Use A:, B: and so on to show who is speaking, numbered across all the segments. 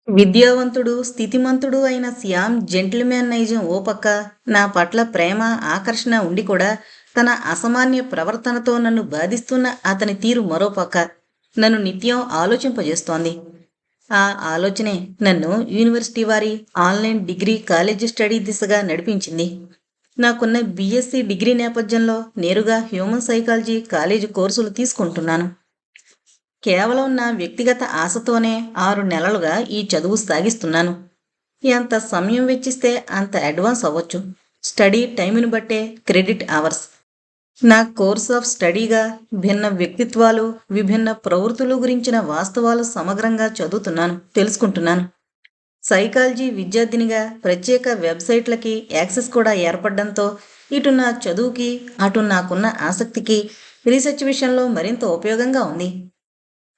A: విద్యావంతుడు, స్థితిమంతుడు అయిన శ్యామ్ జెంటిల్‌మ్యాన్ నైజం ఓ పక్క, నా పట్ల ప్రేమ, ఆకర్షణ ఉండి కూడా తన అసామాన్య ప్రవర్తనతో నన్ను బాధిస్తున్న అతని తీరు మరో పక్క నన్ను నిత్యం ఆలోచింపజేస్తోంది. ఆ ఆలోచనే నన్ను యూనివర్సిటీ వారి ఆన్‌లైన్ డిగ్రీ కాలేజీ స్టడీ దిశగా నడిపించింది. నాకున్న బీఎస్సీ డిగ్రీ నేపథ్యంలో నేరుగా హ్యూమన్ సైకాలజీ కాలేజీ కోర్సులు తీసుకుంటున్నాను. కేవలం నా వ్యక్తిగత ఆశతోనే 6 నెలలుగా ఈ చదువు సాగిస్తున్నాను. ఎంత సమయం వెచ్చిస్తే అంత అడ్వాన్స్ అవ్వచ్చు. స్టడీ టైంని బట్టే క్రెడిట్ అవర్స్. నా కోర్స్ ఆఫ్ స్టడీగా భిన్న వ్యక్తిత్వాలు, విభిన్న ప్రవృత్తులు గురించిన వాస్తవాలు సమగ్రంగా చదువుతున్నాను, తెలుసుకుంటున్నాను. సైకాలజీ విద్యార్థినిగా ప్రత్యేక వెబ్సైట్లకి యాక్సెస్ కూడా ఏర్పడడంతో ఇటు నా చదువుకి, అటు నాకున్న ఆసక్తికి రీసెర్చ్ విషయంలో మరింత ఉపయోగంగా ఉంది.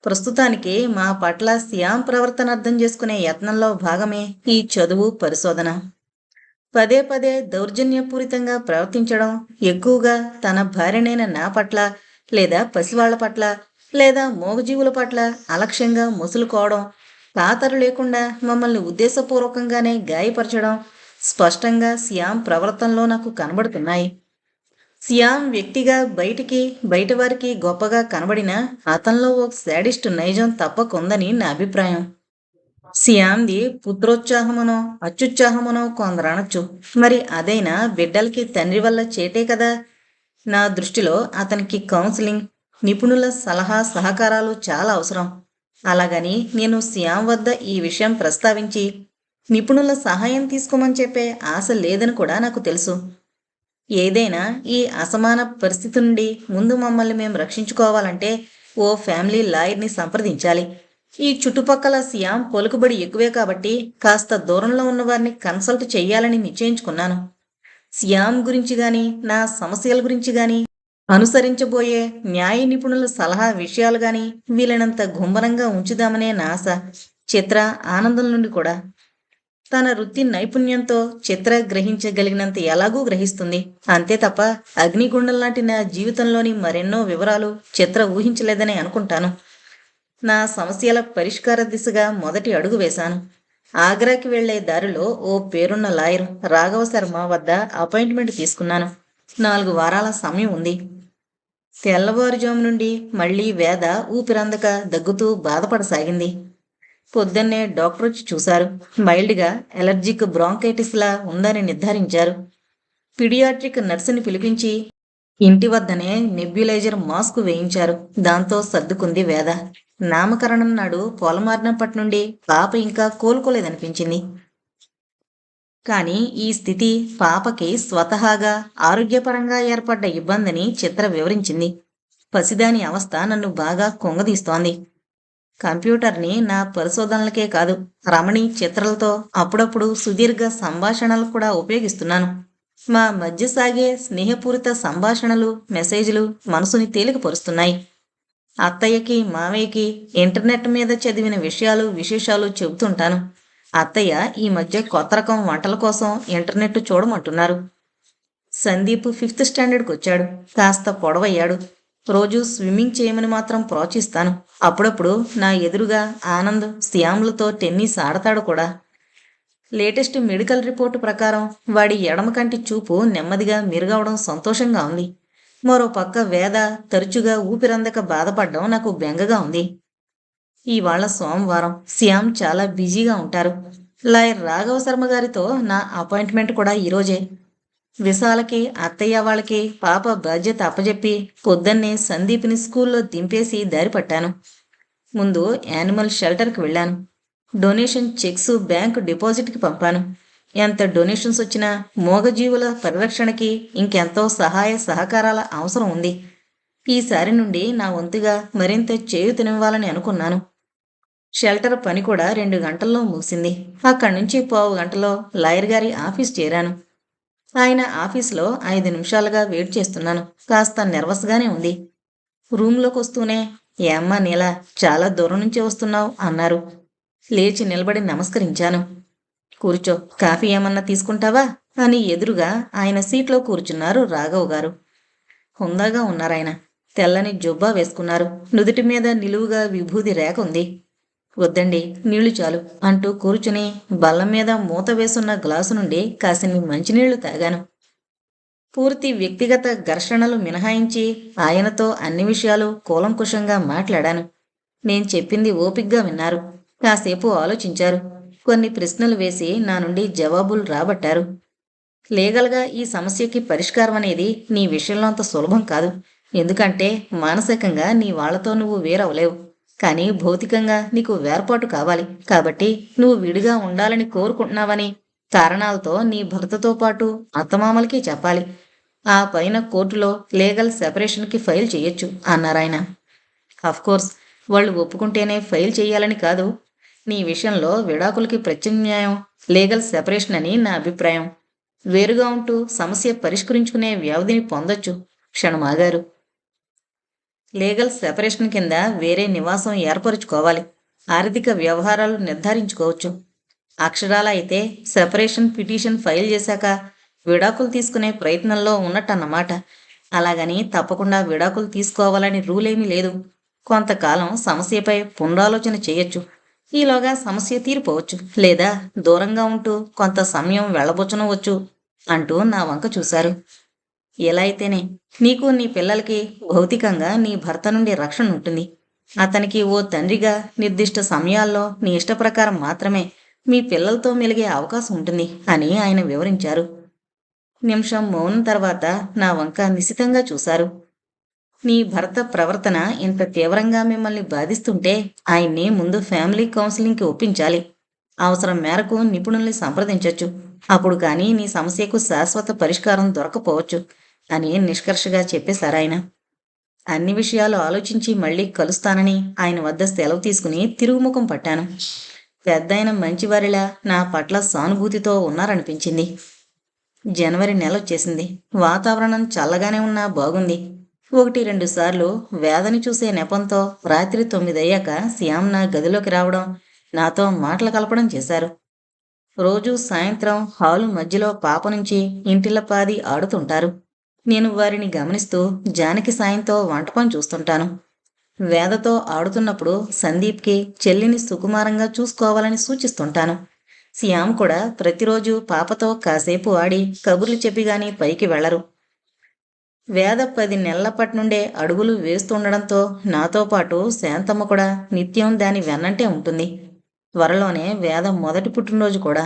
A: ప్రస్తుతానికి మా పట్ల శ్యామ్ ప్రవర్తన అర్థం చేసుకునే యత్నంలో భాగమే ఈ చదువు, పరిశోధన. పదే పదే దౌర్జన్యపూరితంగా ప్రవర్తించడం, ఎక్కువగా తన భార్యనైన నా పట్ల, లేదా పసివాళ్ల పట్ల, లేదా మూగజీవుల పట్ల అలక్ష్యంగా ముసులుకోవడం, ఖాతరు లేకుండా మమ్మల్ని ఉద్దేశపూర్వకంగానే గాయపరచడం స్పష్టంగా శ్యామ్ ప్రవర్తనలో నాకు కనబడుతున్నాయి. సియామ్ వ్యక్తిగా బయటవారికి గొప్పగా కనబడినా అతనిలో ఓ శాడిస్ట్ నైజం తప్పకుందని నా అభిప్రాయం. సియామ్‌ది పుత్రోత్సాహమనో, అత్యుత్సాహమనో కొందరనొచ్చు. మరి అదైనా బిడ్డలకి తండ్రి వల్ల చేటే కదా! నా దృష్టిలో అతనికి కౌన్సిలింగ్, నిపుణుల సలహా సహకారాలు చాలా అవసరం. అలాగని నేను సియామ్ వద్ద ఈ విషయం ప్రస్తావించి, నిపుణుల సహాయం తీసుకోమని చెప్పే ఆశ లేదని కూడా నాకు తెలుసు. ఏదైనా ఈ అసమాన పరిస్థితి నుండి ముందు మమ్మల్ని మేము రక్షించుకోవాలంటే ఓ ఫ్యామిలీ లాయర్‌ని సంప్రదించాలి. ఈ చుట్టుపక్కల సియామ్ పలుకుబడి ఎక్కువే కాబట్టి కాస్త దూరంలో ఉన్నవారిని కన్సల్ట్ చెయ్యాలని నిశ్చయించుకున్నాను. సియామ్ గురించి గాని, నా సమస్యల గురించి గాని, అనుసరించబోయే న్యాయ నిపుణుల సలహా విషయాలు గాని వీలైనంత గుంభనంగా ఉంచుదామనే నా ఆశ. చిత్ర ఆనందం నుండి కూడా. తన వృత్తి నైపుణ్యంతో చిత్ర గ్రహించగలిగినంత ఎలాగూ గ్రహిస్తుంది. అంతే తప్ప అగ్నిగుండం లాంటి నా జీవితంలోని మరెన్నో వివరాలు చిత్ర ఊహించలేదని అనుకుంటాను. నా సమస్యల పరిష్కార దిశగా మొదటి అడుగు వేశాను. ఆగ్రాకి వెళ్లే దారిలో ఓ పేరున్న లాయర్ రాఘవ శర్మ వద్ద అపాయింట్మెంట్ తీసుకున్నాను. 4 వారాల సమయం ఉంది. తెల్లవారుజాము నుండి మళ్లీ వేద ఊపిరందక దగ్గుతూ బాధపడసాగింది. పొద్దున్నే డాక్టర్ వచ్చి చూశారు. మైల్డ్‌గా ఎలర్జిక్ బ్రాంకైటిస్‌లా ఉందని నిర్ధారించారు. పీడియాట్రిక్ నర్సుని పిలిపించి ఇంటి వద్దనే నెబ్యులైజర్ మాస్క్ వేయించారు. దాంతో సర్దుకుంది వేద. నామకరణం నాడు పొలమారినప్పటి నుండి పాప ఇంకా కోలుకోలేదనిపించింది. కానీ ఈ స్థితి పాపకి స్వతహాగా ఆరోగ్యపరంగా ఏర్పడ్డ ఇబ్బందని చిత్ర వివరించింది. పసిదాని అవస్థ నన్ను బాగా కుంగదీస్తోంది. కంప్యూటర్ని నా పరిశోధనలకే కాదు, రమణి చిత్రలతో అప్పుడప్పుడు సుదీర్ఘ సంభాషణలు కూడా ఉపయోగిస్తున్నాను. మా మధ్య సాగే స్నేహపూరిత సంభాషణలు, మెసేజ్లు మనసుని తేలికపరుస్తున్నాయి. అత్తయ్యకి, మావయ్యకి ఇంటర్నెట్ మీద చదివిన విషయాలు, విశేషాలు చెబుతుంటాను. అత్తయ్య ఈ మధ్య కొత్త రకం వంటల కోసం ఇంటర్నెట్ చూడమంటున్నారు. సందీప్ 5th స్టాండర్డ్కి వచ్చాడు. కాస్త పొడవయ్యాడు. రోజు స్విమ్మింగ్ చేయమని మాత్రం ప్రోత్సహిస్తాను. అప్పుడప్పుడు నా ఎదురుగా ఆనంద్, శ్యామ్లతో టెన్నిస్ ఆడతాడు కూడా. లేటెస్ట్ మెడికల్ రిపోర్టు ప్రకారం వాడి ఎడమ కంటి చూపు నెమ్మదిగా మెరుగవడం సంతోషంగా ఉంది. మరో పక్క వేద తరచుగా ఊపిరందక బాధపడడం నాకు బెంగగా ఉంది. ఇవాళ సోమవారం. శ్యామ్ చాలా బిజీగా ఉంటారు. లాయర్ రాఘవ శర్మ గారితో నా అపాయింట్మెంట్ కూడా ఈరోజే. విశాలకి, అత్తయ్య వాళ్ళకి పాప బాధ్యత అప్పజెప్పి పొద్దున్నే సందీప్ని స్కూల్లో దింపేసి దారి పట్టాను. ముందు యానిమల్ షెల్టర్కి వెళ్ళాను. డొనేషన్ చెక్స్ బ్యాంకు డిపాజిట్కి పంపాను. ఎంత డొనేషన్స్ వచ్చినా మూగజీవుల పరిరక్షణకి ఇంకెంతో సహాయ సహకారాల అవసరం ఉంది. ఈసారి నుండి నా వంతుగా మరింత చేయూతనివ్వాలని అనుకున్నాను. షెల్టర్ పని కూడా 2 గంటల్లో ముగిసింది. అక్కడి నుంచి 15 గంటలో లాయర్ గారి ఆఫీస్ చేరాను. ఆయన ఆఫీసులో 5 నిమిషాలుగా వెయిట్ చేస్తున్నాను. కాస్త నెర్వస్గానే ఉంది. రూంలోకి వస్తూనే, ఏమ్మా నీలా, చాలా దూరం నుంచి వస్తున్నావు అన్నారు. లేచి నిలబడి నమస్కరించాను. కూర్చో, కాఫీ ఏమన్నా తీసుకుంటావా అని ఎదురుగా ఆయన సీట్లో కూర్చున్నారు రాఘవ్ గారు. హుందాగా ఉన్నారాయన. తెల్లని జుబ్బా వేసుకున్నారు. నుదుటి మీద నిలువుగా విభూది రేఖ ఉంది. వద్దండి, నీళ్లు చాలు అంటూ కూర్చుని బల్ల మీద మూత వేసున్న గ్లాసు నుండి కాసిన్ని మంచినీళ్లు తాగాను. పూర్తి వ్యక్తిగత ఘర్షణలు మినహాయించి ఆయనతో అన్ని విషయాలు కూలంకుషంగా మాట్లాడాను. నేను చెప్పింది ఓపిగ్గా విన్నారు. కాసేపు ఆలోచించారు. కొన్ని ప్రశ్నలు వేసి నా నుండి జవాబులు రాబట్టారు. లీగల్గా ఈ సమస్యకి పరిష్కారం అనేది నీ విషయంలో అంత సులభం కాదు. ఎందుకంటే మానసికంగా నీ వాళ్లతో నువ్వు వేరవలేవు. కానీ భౌతికంగా నీకు వేర్పాటు కావాలి. కాబట్టి నువ్వు విడిగా ఉండాలని కోరుకుంటున్నావని కారణాలతో నీ భర్తతో పాటు అత్తమామలకి చెప్పాలి. ఆ పైన కోర్టులో లీగల్ సెపరేషన్కి ఫైల్ చేయొచ్చు అన్నారాయన. కోర్స్ వాళ్ళు ఒప్పుకుంటేనే ఫైల్ చేయాలని కాదు. నీ విషయంలో విడాకులకి ప్రత్యామ్నాయం లీగల్ సెపరేషన్ అని నా అభిప్రాయం. వేరుగా ఉంటూ సమస్య పరిష్కరించుకునే వ్యవధిని పొందొచ్చు. క్షణమాగారు. లీగల్ సెపరేషన్ కింద వేరే నివాసం ఏర్పరుచుకోవాలి. ఆర్థిక వ్యవహారాలు నిర్ధారించుకోవచ్చు. అక్షరాల అయితే సెపరేషన్ పిటిషన్ ఫైల్ చేశాక విడాకులు తీసుకునే ప్రయత్నంలో ఉన్నట్టన్నమాట. అలాగని తప్పకుండా విడాకులు తీసుకోవాలని రూలేమీ లేదు. కొంతకాలం సమస్యపై పునరాలోచన చేయొచ్చు. ఈలోగా సమస్య తీరిపోవచ్చు. లేదా దూరంగా ఉంటూ కొంత సమయం వెళ్ళబుచ్చనవచ్చు అంటూ నా వంక చూశారు. ఎలా అయితేనే నీకు నీ పిల్లలకి భౌతికంగా నీ భర్త నుండి రక్షణ ఉంటుంది. అతనికి ఓ తండ్రిగా నిర్దిష్ట సమయాల్లో నీ ఇష్ట ప్రకారం మాత్రమే మీ పిల్లలతో మెలిగే అవకాశం ఉంటుంది అని ఆయన వివరించారు. నిమిషం మౌనం తర్వాత నా వంక నిశితంగా చూశారు. నీ భర్త ప్రవర్తన ఇంత తీవ్రంగా మిమ్మల్ని బాధిస్తుంటే ఆయన్ని ముందు ఫ్యామిలీ కౌన్సిలింగ్కి ఒప్పించాలి. అవసరం మేరకు నిపుణుల్ని సంప్రదించొచ్చు. అప్పుడు కానీ నీ సమస్యకు శాశ్వత పరిష్కారం దొరకపోవచ్చు అని నిష్కర్షగా చెప్పేశారాయన. అన్ని విషయాలు ఆలోచించి మళ్ళీ కలుస్తానని ఆయన వద్ద సెలవు తీసుకుని తిరుగుముఖం పట్టాను. పెద్దయిన మంచివారిలా నా పట్ల సానుభూతితో ఉన్నారనిపించింది. జనవరి నెల వచ్చేసింది. వాతావరణం చల్లగానే ఉన్నా బాగుంది. 1-2 సార్లు వేదని చూసే నెపంతో రాత్రి 9 అయ్యాక శ్యామ్ నా గదిలోకి రావడం, నాతో మాటలు కలపడం చేశారు. రోజు సాయంత్రం హాలు మధ్యలో పాప నుంచి ఇంటిల్లపాది ఆడుతుంటారు. నేను వారిని గమనిస్తూ జానకి సాయంతో వంట పని చూస్తుంటాను. వేదతో ఆడుతున్నప్పుడు సందీప్కి చెల్లిని సుకుమారంగా చూసుకోవాలని సూచిస్తుంటాను. శ్యామ్ కూడా ప్రతిరోజు పాపతో కాసేపు ఆడి కబుర్లు చెప్పి గాని పైకి వెళ్లరు. వేద 10 నెలలప్పటి నుండే అడుగులు వేస్తుండడంతో నాతో పాటు శాంతమ్మ కూడా నిత్యం దాని వెన్నంటే ఉంటుంది. త్వరలోనే వేద మొదటి పుట్టినరోజు కూడా.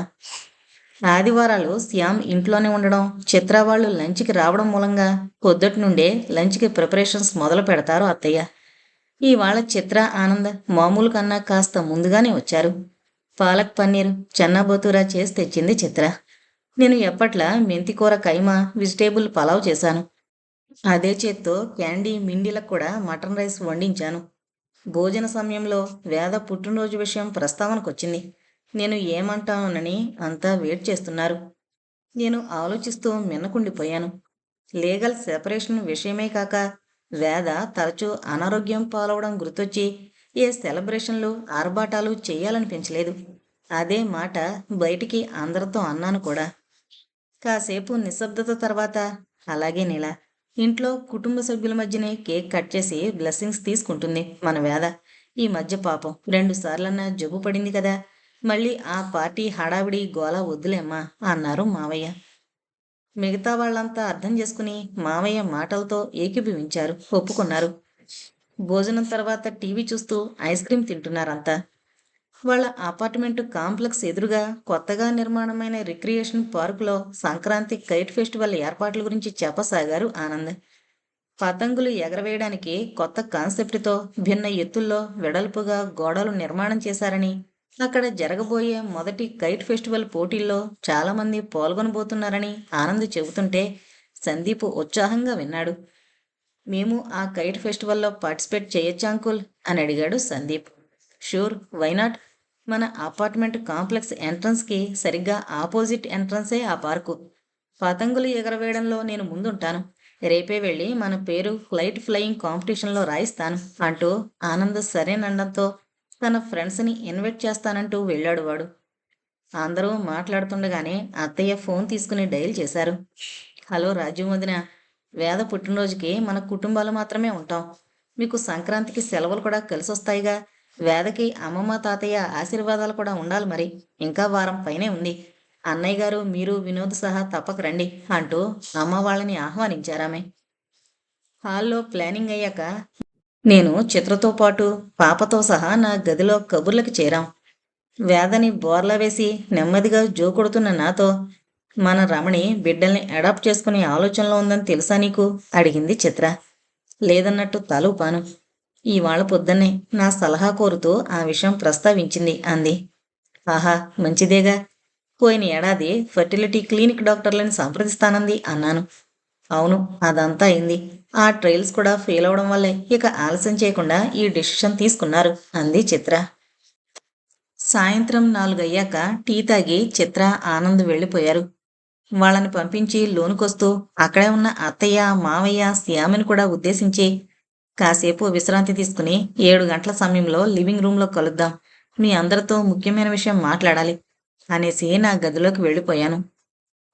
A: ఆదివారాలు శ్యామ్ ఇంట్లోనే ఉండడం, చిత్ర వాళ్ళు లంచ్కి రావడం మూలంగా పొద్దుటి నుండే లంచ్కి ప్రిపరేషన్స్ మొదలు పెడతారు అత్తయ్య. ఇవాళ చిత్ర ఆనంద్ మామూలు కన్నా కాస్త ముందుగానే వచ్చారు. పాలక్ పన్నీర్, చెన్నాబోతూరా చేసి తెచ్చింది చిత్ర. నేను ఎప్పట్లా మెంతికూర కైమా, వెజిటేబుల్ పలావ్ చేశాను. అదే చేత్తో క్యాండీ మిండిలకు కూడా మటన్ రైస్ వండించాను. భోజన సమయంలో వేద పుట్టినరోజు విషయం ప్రస్తావనకొచ్చింది. నేను ఏమంటానోనని అంతా వెయిట్ చేస్తున్నారు. నేను ఆలోచిస్తూ మిన్నకుండిపోయాను. లీగల్ సెపరేషన్ విషయమే కాక వేద తరచూ అనారోగ్యం పాలవడం గుర్తొచ్చి ఏ సెలబ్రేషన్లు ఆర్భాటాలు చెయ్యాలనిపించలేదు. అదే మాట బయటికి అందరితో అన్నాను కూడా. కాసేపు నిశ్శబ్దత తర్వాత, అలాగే నీలా, ఇంట్లో కుటుంబ సభ్యుల మధ్యనే కేక్ కట్ చేసి బ్లెస్సింగ్స్ తీసుకుంటుంది మన వేద. ఈ మధ్య పాపం 2 సార్లన్నా జబ్బు పడింది కదా, మళ్ళీ ఆ పార్టీ హడావిడి గోల వద్దులేమ్మా అన్నారు మావయ్య. మిగతా వాళ్ళంతా అర్థం చేసుకుని మావయ్య మాటలతో ఏకీభవించారు, ఒప్పుకున్నారు. భోజనం తర్వాత టీవీ చూస్తూ ఐస్ క్రీమ్ తింటున్నారంతా. వాళ్ళ అపార్ట్మెంట్ కాంప్లెక్స్ ఎదురుగా కొత్తగా నిర్మాణమైన రిక్రియేషన్ పార్కులో సంక్రాంతి కైట్ ఫెస్టివల్ ఏర్పాట్ల గురించి చెప్పసాగారు ఆనంద్. పతంగులు ఎగరవేయడానికి కొత్త కాన్సెప్ట్తో భిన్న ఎత్తుల్లో వెడల్పుగా గోడలు నిర్మాణం చేశారని, అక్కడ జరగబోయే మొదటి కైట్ ఫెస్టివల్ పోటీల్లో చాలామంది పాల్గొనబోతున్నారని ఆనంద్ చెబుతుంటే సందీప్ ఉత్సాహంగా విన్నాడు. మేము ఆ కైట్ ఫెస్టివల్లో పార్టిసిపేట్ చేయొచ్చా అంకుల్ అని అడిగాడు సందీప్. Sure, why not. మన అపార్ట్మెంట్ కాంప్లెక్స్ ఎంట్రన్స్కి సరిగ్గా ఆపోజిట్ ఎంట్రన్సే ఆ పార్కు. పతంగులు ఎగరవేయడంలో నేను ముందుంటాను. రేపే వెళ్ళి మన పేరు ఫ్లైట్ ఫ్లయింగ్ కాంపిటీషన్లో రాయిస్తాను అంటూ ఆనంద్ సరేనండంతో తన ఫ్రెండ్స్ని ఇన్వైట్ చేస్తానంటూ వెళ్ళాడు వాడు. అందరూ మాట్లాడుతుండగానే అత్తయ్య ఫోన్ తీసుకుని డయల్ చేశారు. హలో రాజు వదిన, వేద పుట్టినరోజుకి మన కుటుంబాలు మాత్రమే ఉంటాం. మీకు సంక్రాంతికి సెలవులు కూడా కలిసొస్తాయిగా. వేదకి అమ్మమ్మ తాతయ్య ఆశీర్వాదాలు కూడా ఉండాలి మరి. ఇంకా వారం పైనే ఉంది. అన్నయ్య గారు మీరు వినోద్ సహా తప్పక రండి అంటూ అమ్మ వాళ్ళని ఆహ్వానించారామె. హాల్లో ప్లానింగ్ అయ్యాక నేను చిత్రతో పాటు పాపతో సహా నా గదిలో కబుర్లకి చేరాం. వేదని బోర్లా వేసి నెమ్మదిగా జోకొడుతున్న నాతో, మన రమణి బిడ్డల్ని అడాప్ట్ చేసుకునే ఆలోచనలో ఉందని తెలుసా నీకు అడిగింది చిత్ర. లేదన్నట్టు తల ఊపాను. ఇవాళ పొద్దున్నే నా సలహా కోరుతూ ఆ విషయం ప్రస్తావించింది అంది. ఆహా, మంచిదేగా. పోయిన ఏడాది ఫర్టిలిటీ క్లినిక్ డాక్టర్లని సంప్రదిస్తానంది అన్నాను. అవును, అదంతా అయింది. ఆ ట్రయల్స్ కూడా ఫెయిల్ అవడం వల్లే ఇక ఆలస్యం చేయకుండా ఈ డెసిషన్ తీసుకున్నారు అంది చిత్ర. సాయంత్రం 4 అయ్యాక టీ తాగి చిత్ర ఆనంద్ వెళ్ళిపోయారు. వాళ్ళని పంపించి లోనుకొస్తూ అక్కడే ఉన్న అత్తయ్య మావయ్య శ్యామని కూడా ఉద్దేశించి, కాసేపు విశ్రాంతి తీసుకుని 7 గంటల సమయంలో లివింగ్ రూంలో కలుద్దాం, మీ అందరితో ముఖ్యమైన విషయం మాట్లాడాలి అనేసి నా గదిలోకి వెళ్ళిపోయాను.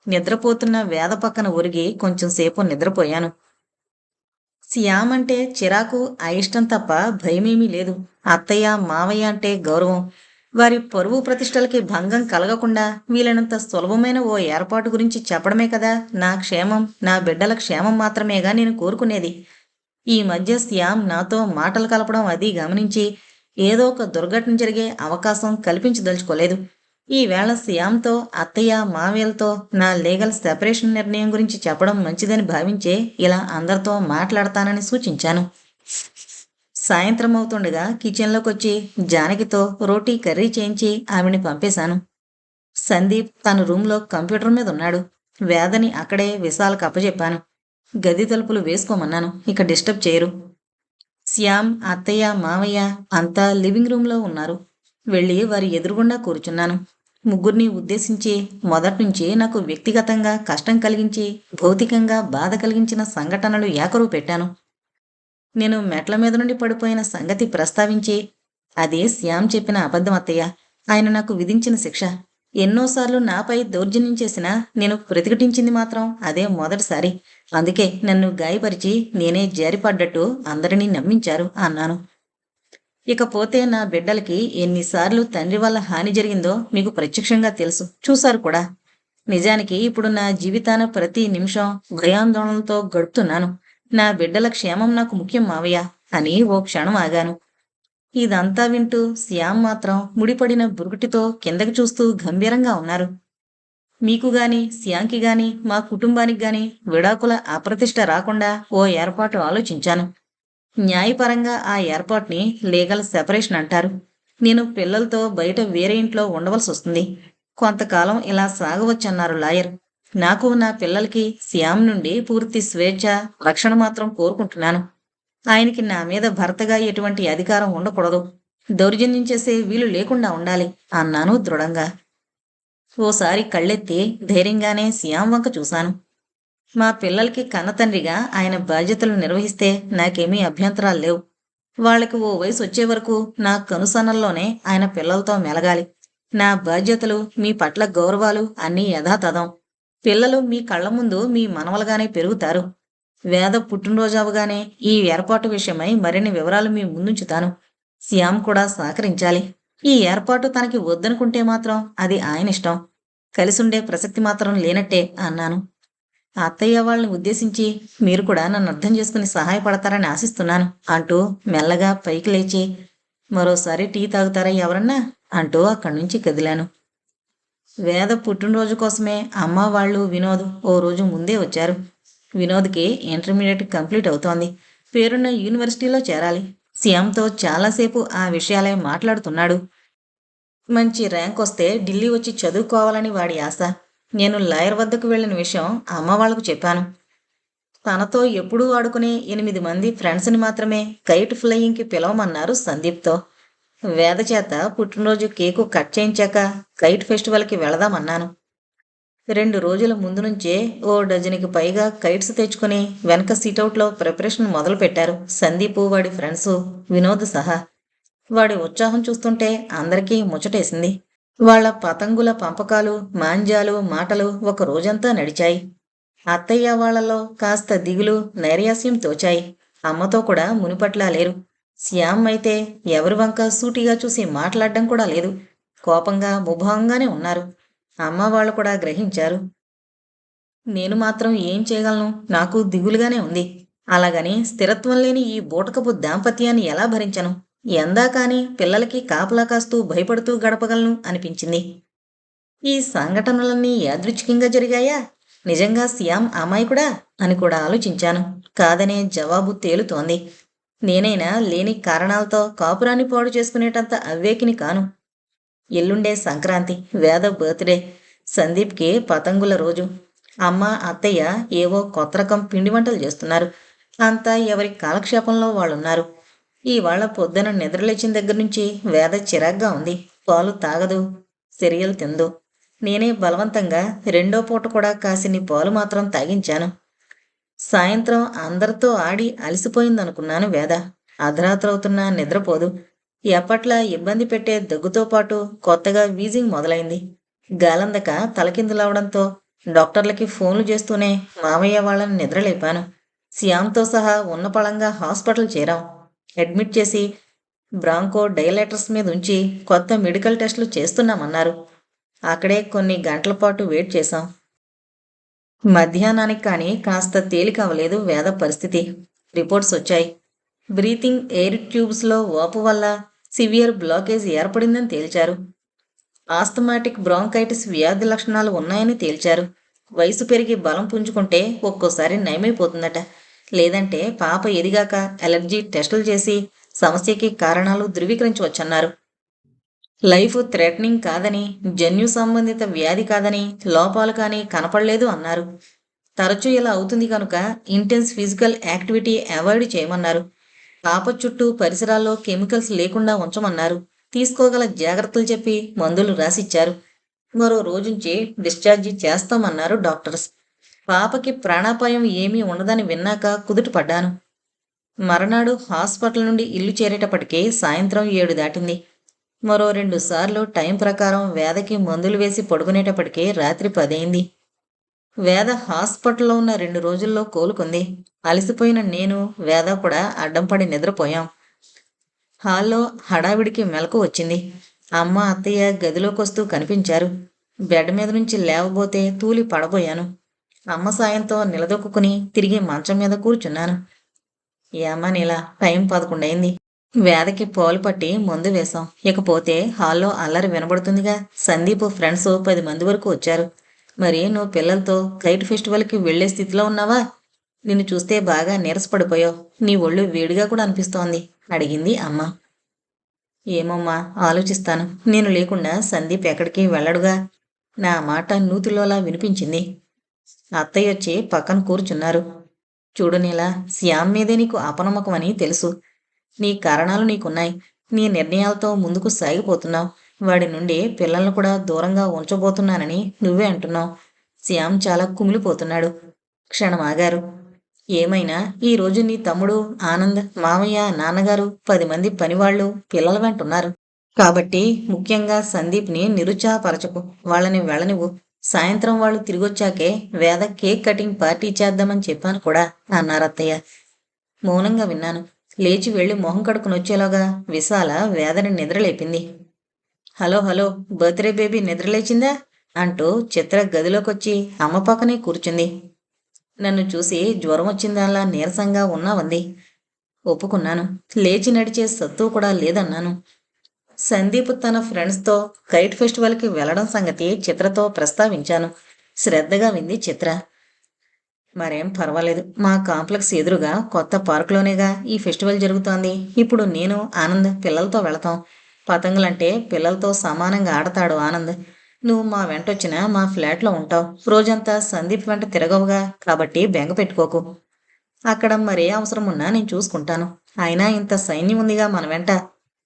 A: నిద్రపోతున్న వేద పక్కన ఒరిగి కొంచెం సేపు నిద్రపోయాను. శ్యామ్ అంటే చిరాకు అయిష్టం తప్ప భయమేమీ లేదు. అత్తయ్య మావయ్య అంటే గౌరవం. వారి పరువు ప్రతిష్టలకి భంగం కలగకుండా వీలైనంత సులభమైన ఓ ఏర్పాటు గురించి చెప్పడమే కదా నా క్షేమం, నా బిడ్డల క్షేమం మాత్రమేగా నేను కోరుకునేది. ఈ మధ్య శ్యామ్ నాతో మాటలు కలపడం అది గమనించి ఏదో ఒక దుర్ఘటన జరిగే అవకాశం కల్పించదలుచుకోలేదు. ఈవేళ శ్యామ్తో అత్తయ్య మావయ్యలతో నా లీగల్ సెపరేషన్ నిర్ణయం గురించి చెప్పడం మంచిదని భావించే ఇలా అందరితో మాట్లాడతానని సూచించాను. సాయంత్రం అవుతుండగా కిచెన్లోకి వచ్చి జానకితో రోటీ కర్రీ చేయించి ఆవిడ్ని పంపేశాను. సందీప్ తన రూంలో కంప్యూటర్ మీద ఉన్నాడు. వేదని అక్కడే విశాలకు అప్పచెప్పాను. గది తలుపులు వేసుకోమన్నాను, ఇక డిస్టర్బ్ చేయరు. శ్యామ్ అత్తయ్య మావయ్య అంతా లివింగ్ రూంలో ఉన్నారు. వెళ్ళి వారి ఎదురుగుండా కూర్చున్నాను. ముగ్గురిని ఉద్దేశించి మొదట్నుంచి నాకు వ్యక్తిగతంగా కష్టం కలిగించి భౌతికంగా బాధ కలిగించిన సంఘటనలు ఏకరువు పెట్టాను. నేను మెట్ల మీద నుండి పడిపోయిన సంగతి ప్రస్తావించి, అది శ్యామ్ చెప్పిన అబద్ధం అత్తయ్య, ఆయన నాకు విధించిన శిక్ష. ఎన్నోసార్లు నాపై దౌర్జన్యం చేసినా నేను ప్రతిఘటించింది మాత్రం అదే మొదటిసారి. అందుకే నన్ను గాయపరిచి నేనే జారిపడ్డట్టు అందరినీ నమ్మించారు అన్నాను. ఇకపోతే నా బిడ్డలకి ఎన్నిసార్లు తండ్రి వల్ల హాని జరిగిందో మీకు ప్రత్యక్షంగా తెలుసు, చూశారు కూడా. నిజానికి ఇప్పుడు నా జీవితాన ప్రతి నిమిషం భయాందోళనలతో గడుపుతున్నాను. నా బిడ్డల క్షేమం నాకు ముఖ్యం మావయ్య అని ఓ క్షణం ఆగాను. ఇదంతా వింటూ శ్యామ్ మాత్రం ముడిపడిన బురుకుటితో కిందకి చూస్తూ గంభీరంగా ఉన్నారు. మీకు గాని శ్యాంకి గాని మా కుటుంబానికి గాని విడాకుల అప్రతిష్ట రాకుండా ఓ ఏర్పాటు ఆలోచించాను. న్యాయపరంగా ఆ ఏర్పాటుని లీగల్ సెపరేషన్ అంటారు. నేను పిల్లలతో బయట వేరే ఇంట్లో ఉండవలసి వస్తుంది. కొంతకాలం ఇలా సాగవచ్చన్నారు లాయర్. నాకు నా పిల్లలకి శ్యామ్ నుండి పూర్తి స్వేచ్ఛ, రక్షణ మాత్రం కోరుకుంటున్నాను. ఆయనకి నా మీద భర్తగా ఎటువంటి అధికారం ఉండకూడదు. దౌర్జన్యం చేసే వీలు లేకుండా ఉండాలి అన్నాను దృఢంగా. ఓసారి కళ్ళెత్తి ధైర్యంగానే శ్యామ్ వంక చూశాను. మా పిల్లలకి కన్నతండ్రిగా ఆయన బాధ్యతలు నిర్వహిస్తే నాకేమీ అభ్యంతరాలు లేవు. వాళ్ళకి ఓ వయసు వచ్చే వరకు నా కనుసన్నల్లోనే ఆయన పిల్లలతో మెలగాలి. నా బాధ్యతలు, మీ పట్ల గౌరవాలు అన్నీ యథాతథం. పిల్లలు మీ కళ్ల ముందు మీ మనవలుగానే పెరుగుతారు. వేద పుట్టినరోజు అవగానే ఈ ఏర్పాటు విషయమై మరిన్ని వివరాలు మీ ముందుంచుతాను. శ్యామ్ కూడా సహకరించాలి. ఈ ఏర్పాటు తనకి వద్దనుకుంటే మాత్రం అది ఆయన ఇష్టం. కలిసుండే ప్రసక్తి మాత్రం లేనట్టే అన్నాను. అత్తయ్య వాళ్ళని ఉద్దేశించి, మీరు కూడా నన్ను అర్థం చేసుకుని సహాయపడతారని ఆశిస్తున్నాను అంటూ మెల్లగా పైకి లేచి, మరోసారి టీ తాగుతారా ఎవరన్నా అంటూ అక్కడి నుంచి కదిలాను. వేద పుట్టినరోజు కోసమే అమ్మ వాళ్ళు వినోద్ ఓ రోజు ముందే వచ్చారు. వినోద్కి ఇంటర్మీడియట్ కంప్లీట్ అవుతోంది. పేరున్న యూనివర్సిటీలో చేరాలి. శ్యామ్తో చాలాసేపు ఆ విషయాలే మాట్లాడుతున్నాడు. మంచి ర్యాంక్ వస్తే ఢిల్లీ వచ్చి చదువుకోవాలని వాడి ఆశ. నేను లాయర్ వద్దకు వెళ్ళిన విషయం అమ్మ వాళ్లకు చెప్పాను. తనతో ఎప్పుడూ ఆడుకునే 8 మంది ఫ్రెండ్స్ని మాత్రమే కైట్ ఫ్లయింగ్కి పిలవమన్నారు సందీప్తో. వేద చేత పుట్టినరోజు కేకు కట్ చేయించాక కైట్ ఫెస్టివల్కి వెళదామన్నాను. 2 రోజుల ముందు నుంచే ఓ డజనికి పైగా కైట్స్ తెచ్చుకుని వెనక సిటౌట్లో ప్రిపరేషన్ మొదలుపెట్టారు సందీపు, వాడి ఫ్రెండ్సు, వినోద్ సహా. వాడి ఉత్సాహం చూస్తుంటే అందరికీ ముచ్చటేసింది. వాళ్ల పతంగుల పంపకాలు, మాంజాలు, మాటలు ఒక రోజంతా నడిచాయి. అత్తయ్య వాళ్లలో కాస్త దిగులు, నైరాస్యం తోచాయి. అమ్మతో కూడా మునిపట్లా లేరు. శ్యామ్ అయితే ఎవరి వంక సూటిగా చూసి మాట్లాడడం కూడా లేదు. కోపంగా ముభావంగానే ఉన్నారు. అమ్మ వాళ్ళు కూడా గ్రహించారు. నేను మాత్రం ఏం చేయగలను? నాకు దిగులుగానే ఉంది. అలాగని స్థిరత్వం లేని ఈ బూటకపు దాంపత్యాన్ని ఎలా భరించను? ఎందా కాని పిల్లలకి కాపలా కాస్తూ భయపడుతూ గడపగలను అనిపించింది. ఈ సంఘటనలన్నీ యాదృచ్ఛికంగా జరిగాయా? నిజంగా శ్యామ్ అమాయకుడా అని కూడా ఆలోచించాను. కాదనే జవాబు తేలుతోంది. నేనైనా లేని కారణాలతో కాపురాన్ని పాడు చేసుకునేటంత అవివేకిని కాను. ఎల్లుండే సంక్రాంతి, వేద బర్త్డే. సందీప్కి పతంగుల రోజు. అమ్మ అత్తయ్య ఏవో కొత్త రకం పిండి వంటలు చేస్తున్నారు. అంతా ఎవరి కాలక్షేపంలో వాళ్ళున్నారు. ఇవాళ పొద్దున నిద్రలేచిన దగ్గర నుంచి వేద చిరాగ్గా ఉంది. పాలు తాగదు, సిరియల్ తిందు. నేనే బలవంతంగా రెండో పూట కూడా కాసిని పాలు మాత్రం తాగించాను. సాయంత్రం అందరితో ఆడి అలసిపోయిందనుకున్నాను వేద. అర్ధరాత్రవుతున్నా నిద్రపోదు. ఎప్పట్లా ఇబ్బంది పెట్టే దగ్గుతో పాటు కొత్తగా వీజింగ్ మొదలైంది. గాలందక తలకిందులవడంతో డాక్టర్లకి ఫోన్లు చేస్తూనే మామయ్య వాళ్ళని నిద్రలేపాను. శ్యామ్తో సహా ఉన్నపళంగా హాస్పిటల్ చేరాం. అడ్మిట్ చేసి బ్రాంకో డైలేటర్స్ మీద ఉంచి కొత్త మెడికల్ టెస్టులు చేస్తున్నామన్నారు. అక్కడే కొన్ని గంటల పాటు వెయిట్ చేశాం. మధ్యాహ్నానికి కానీ కాస్త తేలిక అవ్వలేదు వేద పరిస్థితి. రిపోర్ట్స్ వచ్చాయి. బ్రీతింగ్ ఎయిర్ ట్యూబ్స్లో వాపు వల్ల సివియర్ బ్లాకేజ్ ఏర్పడిందని తేల్చారు. ఆస్థమాటిక్ బ్రాంకైటిస్ వ్యాధి లక్షణాలు ఉన్నాయని తేల్చారు. వయసు పెరిగి బలం పుంజుకుంటే ఒక్కోసారి నయమైపోతుందట. లేదంటే పాప ఎదిగాక అలర్జీ టెస్టులు చేసి సమస్యకి కారణాలు ధృవీకరించవచ్చన్నారు. లైఫ్ థ్రెటనింగ్ కాదని, జన్యు సంబంధిత వ్యాధి కాదని, లోపాలు కానీ కనపడలేదు అన్నారు. తరచూ ఇలా అవుతుంది కనుక ఇంటెన్స్ ఫిజికల్ యాక్టివిటీ అవాయిడ్ చేయమన్నారు. పాప చుట్టూ పరిసరాల్లో కెమికల్స్ లేకుండా ఉంచమన్నారు. తీసుకోగల జాగ్రత్తలు చెప్పి మందులు రాసిచ్చారు. మరో రోజుంచి డిశ్చార్జి చేస్తామన్నారు డాక్టర్స్. పాపకి ప్రాణాపాయం ఏమీ ఉండదని విన్నాక కుదుటపడ్డాను. మరనాడు హాస్పిటల్ నుండి ఇల్లు చేరేటప్పటికే సాయంత్రం 7 దాటింది. మరో 2 సార్లు టైం ప్రకారం వేదకి మందులు వేసి పడుకునేటప్పటికే రాత్రి 10 అయింది. వేద హాస్పిటల్లో ఉన్న 2 రోజుల్లో కోలుకుంది. అలసిపోయిన నేను, వేద కూడా అడ్డం పడి నిద్రపోయాం. హాల్లో హడావిడికి మెలకు వచ్చింది. అమ్మ అత్తయ్య గదిలోకొస్తూ కనిపించారు. బెడ్ మీద నుంచి లేవబోతే తూలి పడబోయాను. అమ్మ సాయంతో నిలదొక్కుని తిరిగి మంచం మీద కూర్చున్నాను. ఏమ్మా నీలా, టైం 11 అయింది. వేదకి పాలు పట్టి మందు వేశాం. ఇకపోతే హాల్లో అల్లరి వినబడుతుందిగా. సందీప్ ఫ్రెండ్స్ 10 మంది వరకు వచ్చారు. మరి నువ్వు పిల్లలతో కైట్ ఫెస్టివల్కి వెళ్లే స్థితిలో ఉన్నావా? నిన్ను చూస్తే బాగా నీరసపడిపోయావు. నీ ఒళ్ళు వేడిగా కూడా అనిపిస్తోంది అడిగింది అమ్మ. ఏమమ్మా, ఆలోచిస్తాను. నేను లేకుండా సందీప్ ఎక్కడికి వెళ్ళడుగా. నా మాట నూతిలోలా వినిపించింది. అత్తయ్య వచ్చి పక్కన కూర్చున్నారు. చూడు నీలా, శ్యామ్ మీదే నీకు అపనమ్మకం అని తెలుసు. నీ కారణాలు నీకున్నాయి. నీ నిర్ణయాలతో ముందుకు సాగిపోతున్నావు. వాడి నుండి పిల్లలను కూడా దూరంగా ఉంచబోతున్నానని నువ్వే అంటున్నావు. శ్యామ్ చాలా కుమిలిపోతున్నాడు. క్షణం ఆగారు. ఏమైనా ఈరోజు నీ తమ్ముడు ఆనంద్, మామయ్య, నాన్నగారు, 10 మంది పనివాళ్లు పిల్లల వెంటున్నారు. కాబట్టి ముఖ్యంగా సందీప్ని నిరుత్సాహపరచకు. వాళ్ళని వెళ్ళనివ్వు. సాయంత్రం వాళ్ళు తిరిగొచ్చాకే వేద కేక్ కటింగ్ పార్టీ చేద్దామని చెప్పాను కూడా అన్నారత్తయ్య. మౌనంగా విన్నాను. లేచి వెళ్లి మొహం కడుకుని వచ్చేలాగా విశాల వేదని నిద్రలేపింది. హలో హలో, బర్త్డే బేబీ నిద్రలేచిందా అంటూ చిత్ర గదిలోకొచ్చి అమ్మ పక్కనే కూర్చుంది. నన్ను చూసి జ్వరం వచ్చిందల్లా నీరసంగా ఉన్నావంది. ఒప్పుకున్నాను. లేచి నడిచే సత్తు కూడా లేదన్నాను. సందీప్ తన ఫ్రెండ్స్తో కైట్ ఫెస్టివల్కి వెళ్లడం సంగతి చిత్రతో ప్రస్తావించాను. శ్రద్ధగా వింది చిత్ర. మరేం పర్వాలేదు. మా కాంప్లెక్స్ ఎదురుగా కొత్త పార్కులోనేగా ఈ ఫెస్టివల్ జరుగుతోంది. ఇప్పుడు నేను ఆనంద్ పిల్లలతో వెళతాం. పతంగులంటే పిల్లలతో సమానంగా ఆడతాడు ఆనంద్. నువ్వు మా వెంటొచ్చినా మా ఫ్లాట్లో ఉంటావు. రోజంతా సందీప్ వెంట తిరగవుగా, కాబట్టి బెంగ పెట్టుకోకు. అక్కడ మరే అవసరం ఉన్నా నేను చూసుకుంటాను. అయినా ఇంత సైన్యం ఉందిగా మన వెంట.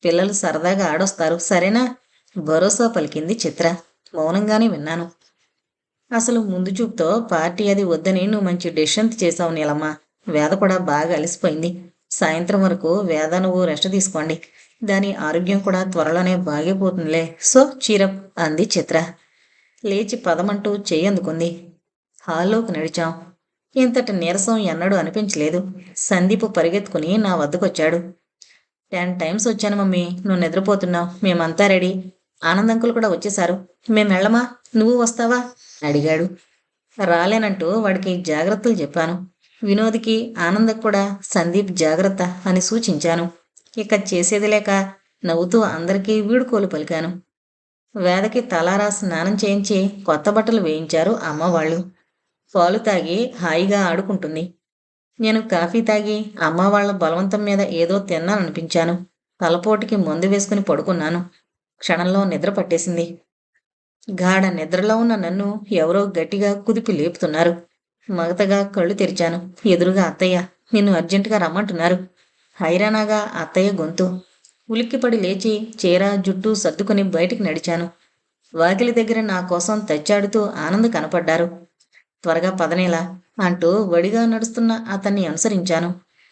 A: పిల్లలు సరదాగా ఆడొస్తారు, సరేనా? భరోసా పలికింది చిత్ర. మౌనంగానే విన్నాను. అసలు ముందు చూపుతో పార్టీ అది వద్దని నువ్వు మంచి డెసిషన్ చేసావు నీలమ్మ. వేద కూడా బాగా అలసిపోయింది. సాయంత్రం వరకు వేద నువ్వు రెస్ట్ తీసుకోండి. దాని ఆరోగ్యం కూడా త్వరలోనే బాగైపోతుందిలే. సో చీరప్ అంది చిత్ర. లేచి పదమంటూ చెయ్యందుకుంది. హాల్లోకి నడిచాం. ఇంతటి నీరసం ఎన్నడూ అనిపించలేదు. సందీప్ పరిగెత్తుకుని నా వద్దకొచ్చాడు. 10 టైమ్స్ వచ్చాను మమ్మీ, నువ్వు నిద్రపోతున్నావు, మేమంతా రెడీ. ఆనందంకులు కూడా వచ్చేశారు. మేమెళ్ళమా, నువ్వు వస్తావా అడిగాడు. రాలేనంటూ వాడికి జాగ్రత్తలు చెప్పాను. వినోద్కి, ఆనందకు కూడా సందీప్ జాగ్రత్త అని సూచించాను. ఇక చేసేది లేక నవ్వుతూ అందరికీ వీడుకోలు పలికాను. వేదకి తలారా స్నానం చేయించి కొత్త బట్టలు వేయించారు అమ్మ వాళ్ళు. పాలు తాగి హాయిగా ఆడుకుంటుంది. నేను కాఫీ తాగి అమ్మ వాళ్ళ బలవంతం మీద ఏదో తిన్నాననిపించాను. తలపోటుకి మందు వేసుకుని పడుకున్నాను. క్షణంలో నిద్ర పట్టేసింది. గాఢ నిద్రలో ఉన్న నన్ను ఎవరో గట్టిగా కుదిపి లేపుతున్నారు. మగతగా కళ్ళు తెరిచాను. ఎదురుగా అత్తయ్య. నిన్ను అర్జెంటుగా రమ్మంటున్నారు. హైరానాగా అత్తయ్య గొంతు. ఉలిక్కిపడి లేచి చీర జుట్టు సర్దుకుని బయటికి నడిచాను. వాకిలి దగ్గర నా కోసం తచ్చాడుతూ ఆనంద్ కనపడ్డారు. త్వరగా పదనేలా అంటూ వడిగా నడుస్తున్న అతన్ని అనుసరించాను.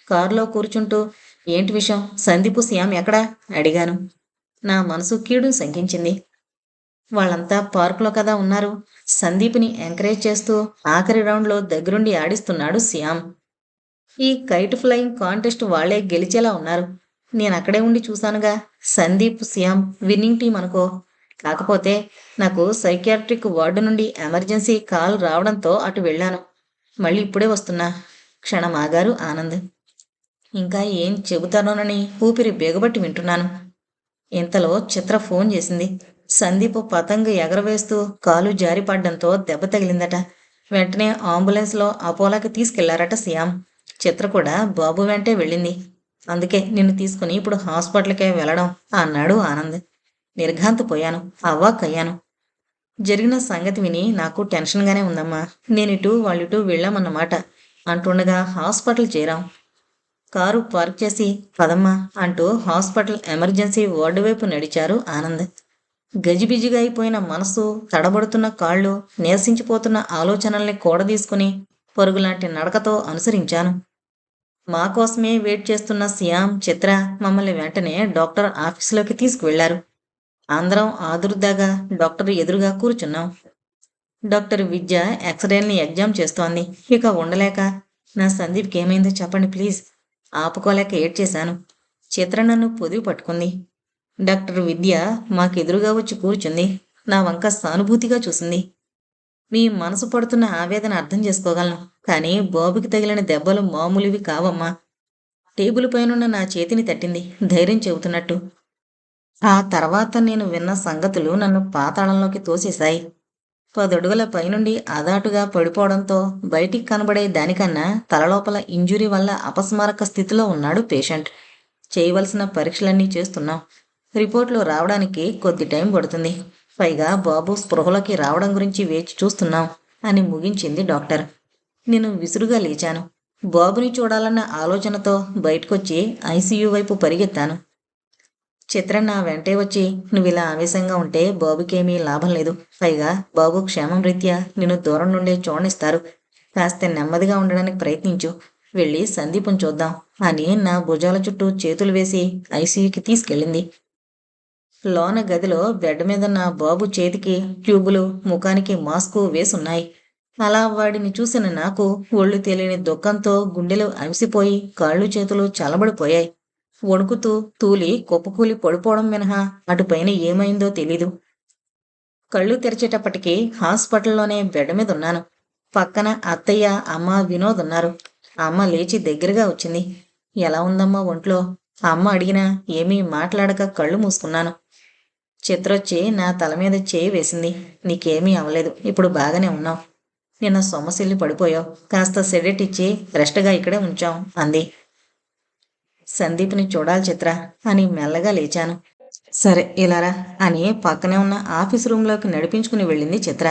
A: కారులో కూర్చుంటూ ఏంటి విషయం, సందీపు శ్యామ్ ఎక్కడా అడిగాను. నా మనసు కీడు శంకించింది. వాళ్ళంతా పార్కులో కదా ఉన్నారు. సందీప్ని ఎంకరేజ్ చేస్తూ ఆఖరి రౌండ్లో దగ్గరుండి ఆడిస్తున్నాడు శ్యామ్. ఈ కైట్ ఫ్లయింగ్ కాంటెస్ట్ వాళ్లే గెలిచేలా ఉన్నారు. నేనక్కడే ఉండి చూశానుగా. సందీప్ శ్యామ్ విన్నింగ్ టీం అనుకో. కాకపోతే నాకు సైకియాట్రిక్ వార్డు నుండి ఎమర్జెన్సీ కాల్ రావడంతో అటు వెళ్ళాను. మళ్ళీ ఇప్పుడే వస్తున్నా. క్షణం ఆగారు ఆనంద్. ఇంకా ఏం చెబుతానోనని ఊపిరి బేగబట్టి వింటున్నాను. ఇంతలో చిత్ర ఫోన్ చేసింది. సందీప్ పతంగ ఎగరవేస్తూ కాలు జారిపడ్డంతో దెబ్బ తగిలిందట. వెంటనే అంబులెన్స్లో అపోలాకి తీసుకెళ్లారట శ్యామ్. చిత్ర కూడా బాబు వెంటే వెళ్ళింది. అందుకే నిన్ను తీసుకుని ఇప్పుడు హాస్పిటల్కే వెళ్ళడం అన్నాడు ఆనంద్. నిర్ఘాంతపోయాను. అవ్వాక్కయ్యాను. జరిగిన సంగతి విని నాకు టెన్షన్గానే ఉందమ్మా. నేనిటు వాళ్ళిటు వెళ్ళామన్నమాట అంటుండగా హాస్పిటల్ చేరాం. కారు పార్క్ చేసి పదమ్మా అంటూ హాస్పిటల్ ఎమర్జెన్సీ వార్డు వైపు నడిచారు ఆనంద్. గజిబిజిగా అయిపోయిన మనసు, తడబడుతున్న కాళ్ళు, నీరసించిపోతున్న ఆలోచనల్ని కూడదీసుకుని పరుగులాంటి నడకతో అనుసరించాను. మా కోసమే వెయిట్ చేస్తున్న శ్యామ్, చిత్ర మమ్మల్ని వెంటనే డాక్టర్ ఆఫీసులోకి తీసుకువెళ్లారు. అందరం ఆదుర్దాగా డాక్టర్ ఎదురుగా కూర్చున్నాం. డాక్టర్ విద్య ఎక్స్రేల్ని ఎగ్జామ్ చేస్తోంది. ఇక ఉండలేక నా సందీప్కి ఏమైందో చెప్పండి ప్లీజ్. ఆపుకోలేక ఏడ్చేశాను. చిత్ర నన్ను పొదివి పట్టుకుంది. డాక్టర్ విద్య మాకెదురుగా వచ్చి కూర్చుంది. నా వంక సానుభూతిగా చూసింది. మీ మనసు పడుతున్న ఆవేదన అర్థం చేసుకోగలను. కానీ బాబుకి తగిలిన దెబ్బలు మామూలువి కావమ్మా. టేబుల్ పైనున్న నా చేతిని తట్టింది ధైర్యం చెబుతున్నట్టు. ఆ తర్వాత నేను విన్న సంగతులు నన్ను పాతాళంలోకి తోసేశాయి. 10 అడుగుల పైనుండి అదాటుగా పడిపోవడంతో బయటికి కనబడే దానికన్నా తలలోపల ఇంజురీ వల్ల అపస్మారక స్థితిలో ఉన్నాడు పేషెంట్. చేయవలసిన పరీక్షలన్నీ చేస్తున్నాం. రిపోర్ట్లు రావడానికి కొద్ది టైం పడుతుంది. పైగా బాబు స్పృహలోకి రావడం గురించి వేచి చూస్తున్నాం అని ముగించింది డాక్టర్. నేను విసురుగా లేచాను. బాబుని చూడాలన్న ఆలోచనతో బయటకొచ్చి ఐసీయూ వైపు పరిగెత్తాను. చిత్ర నా వెంటే వచ్చి నువ్విలా ఆవేశంగా ఉంటే బాబుకేమీ లాభం లేదు. పైగా బాబు క్షేమం రీత్యా నిన్ను దూరం నుండే చూడనిస్తారు. కాస్త నెమ్మదిగా ఉండడానికి ప్రయత్నించు. వెళ్ళి సందీపం చూద్దాం అని నా భుజాల చుట్టూ చేతులు వేసి ఐసీయూకి తీసుకెళ్ళింది. లోన గదిలో బెడ్ మీద నా బాబు చేతికి ట్యూబులు, ముఖానికి మాస్కు వేసున్నాయి. అలా వాడిని చూసిన నాకు ఒళ్ళు తెలియని దుఃఖంతో గుండెలు అవిసిపోయి కాళ్ళు చేతులు చల్లబడిపోయాయి. వణుకుతూ తూలి కుప్పకూలి పడిపోవడం మినహా అటుపైన ఏమైందో తెలీదు. కళ్ళు తెరిచేటప్పటికీ హాస్పిటల్లోనే బెడ్ మీద ఉన్నాను. పక్కన అత్తయ్య, అమ్మ, వినోద్ ఉన్నారు. అమ్మ లేచి దగ్గరగా వచ్చింది. ఎలా ఉందమ్మా ఒంట్లో? అమ్మ అడిగినా ఏమీ మాట్లాడక కళ్ళు మూసుకున్నాను. చిత్రొచ్చి నా తల మీద చేయి వేసింది. నీకేమీ అవ్వలేదు, ఇప్పుడు బాగానే ఉన్నావు. నిన్న సొమ్మసిల్లి పడిపోయావు. కాస్త సెడెట్ ఇచ్చి రెస్ట్గా ఇక్కడే ఉంచాం అంది. సందీప్ని చూడాలి చిత్ర అని మెల్లగా లేచాను. సరే ఇలారా అని పక్కనే ఉన్న ఆఫీస్ రూంలోకి నడిపించుకుని వెళ్ళింది చిత్ర.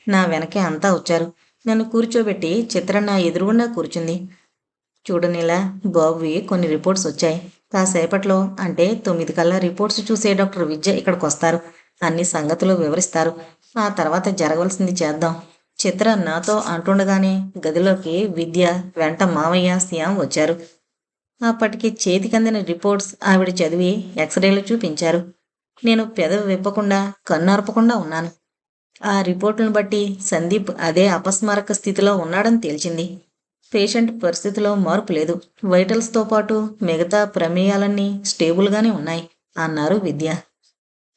A: నా వెనకే అంతా వచ్చారు. నన్ను కూర్చోబెట్టి చిత్ర నా ఎదురుగుండా కూర్చుంది. చూడు నీలా, బాబువి కొన్ని రిపోర్ట్స్ వచ్చాయి. కాసేపట్లో అంటే 9 కల్లా రిపోర్ట్స్ చూసే డాక్టర్ విద్య ఇక్కడికి వస్తారు. అన్ని సంగతులు వివరిస్తారు. ఆ తర్వాత జరగవలసింది చేద్దాం. చిత్ర నాతో అంటుండగానే గదిలోకి విద్య వెంట మావయ్య, శ్యామ్ వచ్చారు. అప్పటికి చేతికందిన రిపోర్ట్స్ ఆవిడ చదివి ఎక్స్రేలు చూపించారు. నేను పెదవి విప్పకుండా కన్నార్పకుండా ఉన్నాను. ఆ రిపోర్టులను బట్టి సందీప్ అదే అపస్మారక స్థితిలో ఉన్నాడని తేల్చింది. పేషెంట్ పరిస్థితిలో మార్పు లేదు. వైటల్స్తో పాటు మిగతా ప్రమేయాలన్నీ స్టేబుల్గానే ఉన్నాయి అన్నారు విద్య.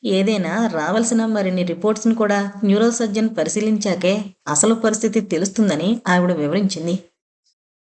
A: ఏదైనా రావాల్సిన మరిన్ని రిపోర్ట్స్ని కూడా న్యూరో సర్జన్ పరిశీలించాకే అసలు పరిస్థితి తెలుస్తుందని ఆవిడ వివరించింది.